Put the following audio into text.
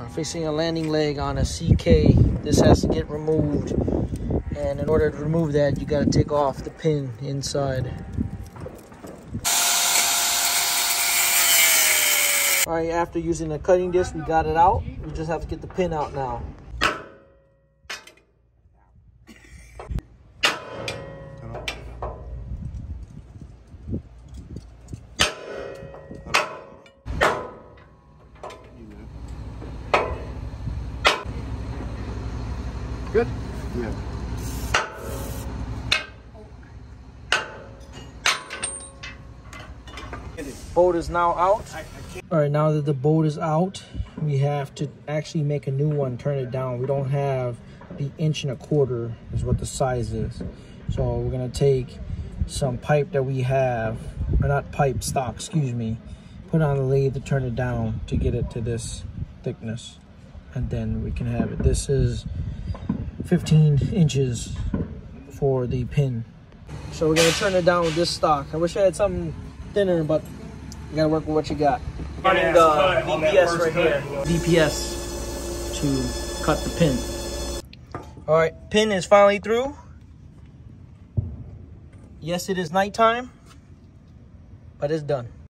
fixing a landing leg on a CK. This has to get removed, and in order to remove that, you got to take off the pin inside. All right, after using the cutting disc, we got it out. We just have to get the pin out now. Good? Yeah. Bolt is now out. All right, now that the bolt is out, we have to actually make a new one, turn it down. We don't have the 1.25" is what the size is. So we're gonna take some pipe that we have, or not pipe, stock, excuse me, put it on the lathe to turn it down to get it to this thickness. And then we can have it. This is 15 inches for the pin. So we're gonna turn it down with this stock. I wish I had something thinner, but you gotta work with what you got. Running the DPS right here. DPS to cut the pin. All right, pin is finally through. Yes, it is nighttime, but it's done.